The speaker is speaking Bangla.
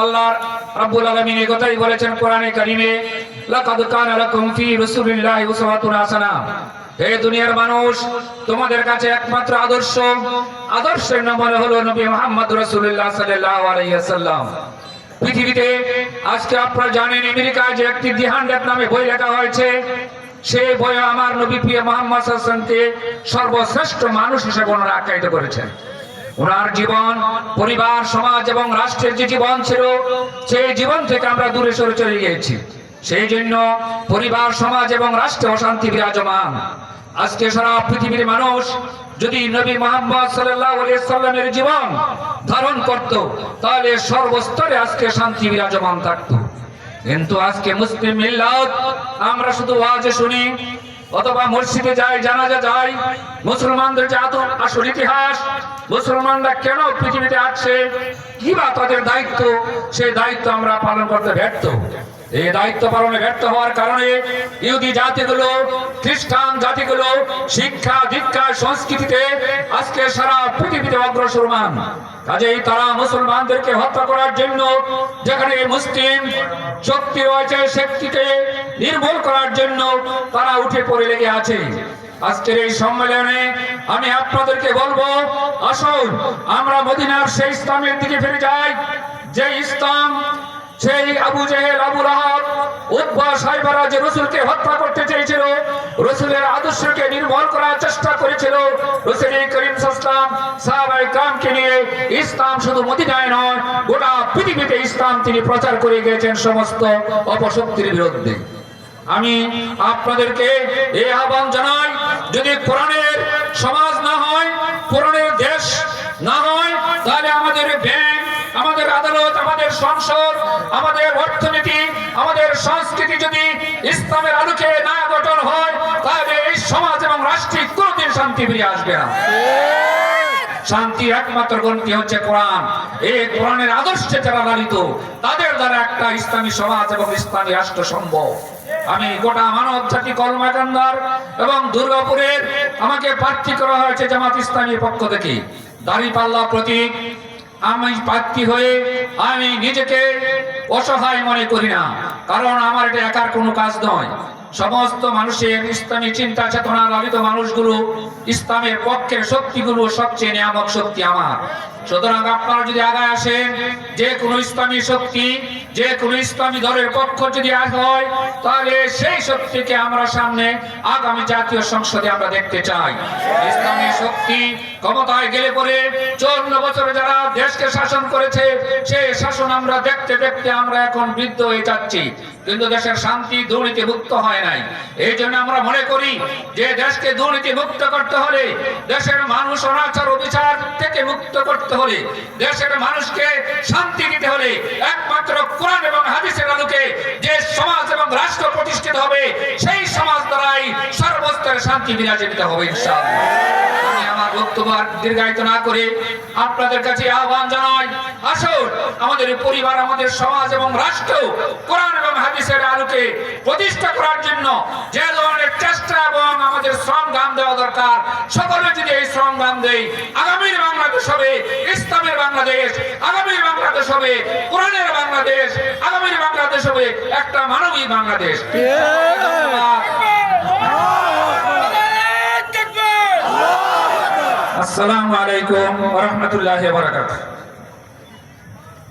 আল্লাহ রাব্বুল আলামিন এই কথাই বলেছেন কোরআনে কারীমে, লাকাদ কানা লাকুম ফি রাসূলিল্লাহি উসওয়াতুন হাসানাহ। হে দুনিয়ার মানুষ, তোমাদের কাছে একমাত্র আদর্শের নমুনা হলো নবী মুহাম্মদ রাসূলুল্লাহ সাল্লাল্লাহু আলাইহি ওয়াসাল্লাম। পৃথিবীতে আজকে আপনারা জানেন আমেরিকায় যে একটি দি 100 নামে বই লেখা হয়েছে, সেই বইয়ে আমার নবী প্রিয় মুহাম্মদ সাল্লাল্লাহু আলাইহি ওয়াসাল্লামকে সর্বশ্রেষ্ঠ মানুষ হিসেবে ওনারা আখ্যায়িত করেছেন। ওনার জীবন, পরিবার, সমাজ এবং রাষ্ট্রের যে জীবন ছিল, সেই জীবন থেকে আমরা দূরে সরে চলে গিয়েছি। সেই জন্য পরিবার, সমাজ এবং রাষ্ট্রে অশান্তি বিরাজমান। আজকে সারা পৃথিবীর মানুষ যদি নবী মুহাম্মদ সাল্লাল্লাহু আলাইহি ওয়াসাল্লামের জীবন ধারণ করত, তাহলে সর্বস্তরে আজকে শান্তি বিরাজমান থাকতো। কিন্তু আজকে মুসলিম মিল্লাত আমরা শুধু ওয়াজে শুনি অথবা মসজিদে যাই, জানাজা যাই, মুসলমানদের যে আসল ইতিহাস, মুসলমানরা কেন পৃথিবীতে আসছে, কি বা তাদের দায়িত্ব, সেই দায়িত্ব আমরা পালন করতে ব্যর্থ। এই দায়িত্ব পালনে ব্যর্থ হওয়ার কারণে ইহুদি জাতিগুলো, খ্রিস্টান জাতিগুলো শিক্ষা, দীক্ষা, সংস্কৃতিতে আজকে সারা পৃথিবীতে অগ্রসরমান। কাজেই তারা মুসলমানদেরকে হত্যা করার জন্য, যেখানে মুসলিম শক্তি রয়েছে, শক্তিকে নির্মূল করার জন্য তারা উঠে পড়ে লেগে আছে। আজকের এই সম্মেলনে আমি আপনাদেরকে বলবো, আসুন আমরা মদিনার সেই ইসলামের দিকে ফিরে যাই, যে ইসলাম সেই আবু জেহেল, আবু লাহাব, উতবা, সাইবারা যে রাসূলকে হত্যা করতে চেয়েছিল, রাসূলের আদর্শকে নির্মূল করার চেষ্টা করেছিল, রাসূল করিম সাল্লাল্লাহু আলাইহি ওয়াসাল্লাম সাহাবায়ে কেরামকে নিয়ে ইসলাম শুধু মদিনায় নয়, গোটা পৃথিবীতে ইসলাম তিনি প্রচার করে গিয়েছেন সমস্ত অপশক্তির বিরুদ্ধে। আমি আপনাদেরকে এই আহ্বান জানাই, যদি কোরআনের সমাজ না হয়, কোরআনের দেশ না হয়, তাহলে আমাদের ব্যাংক, আমাদের আদালত, আমাদের সংসদ, আমাদের অর্থনীতি, আমাদের সংস্কৃতি যদি ইসলামের আলোকে না গঠন হয়, তাহলে এই সমাজ এবং রাষ্ট্রে কোনোদিন শান্তি ফিরে আসবে না। শান্তির একমাত্র গ্রন্থি হচ্ছে কোরআন। এই কোরআনের আদর্শে যারা লালিত, তাদের দ্বারা একটা ইসলামী সমাজ এবং ইসলামী রাষ্ট্র সম্ভব। আমি গোটা মানব জাতি কলমাকান্দার এবং দুর্গাপুরের আমাকে প্রার্থী করা হয়েছে জামাত ইসলামীর পক্ষ থেকে। দাঁড়িপাল্লা প্রতীক আমি প্রার্থী হয়ে আমি নিজেকে অসহায় মনে করি না, কারণ আমার এটা একার কোনো কাজ নয়। সমস্ত মানুষের ইসলামী চিন্তা চেতনা লালিত মানুষগুলো, ইসলামের পক্ষের শক্তিগুলো সবচেয়ে নিয়ামক শক্তি আমার। সুতরাং আপনারা যদি আগায় আসেন, যে কোনো ইসলামী শক্তি, যে কোনো ইসলামী দলের পক্ষ যদি হয়, তাহলে সেই শক্তিকে আমরা সামনে আগামী জাতীয় সংসদে আমরা দেখতে চাই। ইসলামী শক্তি ক্ষমতায় গেলে পরে 54 বছরে যারা দেশকে শাসন করেছে, সেই শাসন আমরা দেখতে দেখতে আমরা এখন বৃদ্ধ হয়ে যাচ্ছি, কিন্তু দেশের শান্তি দুর্নীতি মুক্ত হয় নাই। এই জন্য আমরা মনে করি যে দেশকে দুর্নীতি মুক্ত করতে হলে, দেশের মানুষ অনাচার অবিচার থেকে মুক্ত করতে হলে, দেশের মানুষকে শান্তি দিতে হলে একমাত্র কোরআন এবং হাদিসের আলোকে যে সমাজ এবং রাষ্ট্র প্রতিষ্ঠিত হবে, সেই সমাজ দ্বারাই সর্বস্তরে শান্তি বিরাজিত হবে ইনশাআল্লাহ। আমি আমার বক্তব্য দীর্ঘায়িত না করে আপনাদের কাছে আহ্বান জানাই, আসুন আমাদের পরিবার, আমাদের সমাজ এবং রাষ্ট্র কোরআন এবং হাদিসের আলোকে প্রতিষ্ঠা করার জন্য যে ধরনের চেষ্টা এবং আমাদের শ্রম গান দেওয়া দরকার, সকলে যদি এই শ্রম গান দেই, আগামীর বাংলাদেশ হবে ইসলামের বাংলাদেশ, আগামীর বাংলাদেশ হবে কোরআনের বাংলাদেশ, আগামীর বাংলাদেশ হবে একটা মানবিক বাংলাদেশ। আসসালামু আলাইকুম ওয়া রাহমাতুল্লাহি ওয়া বারাকাতুহু।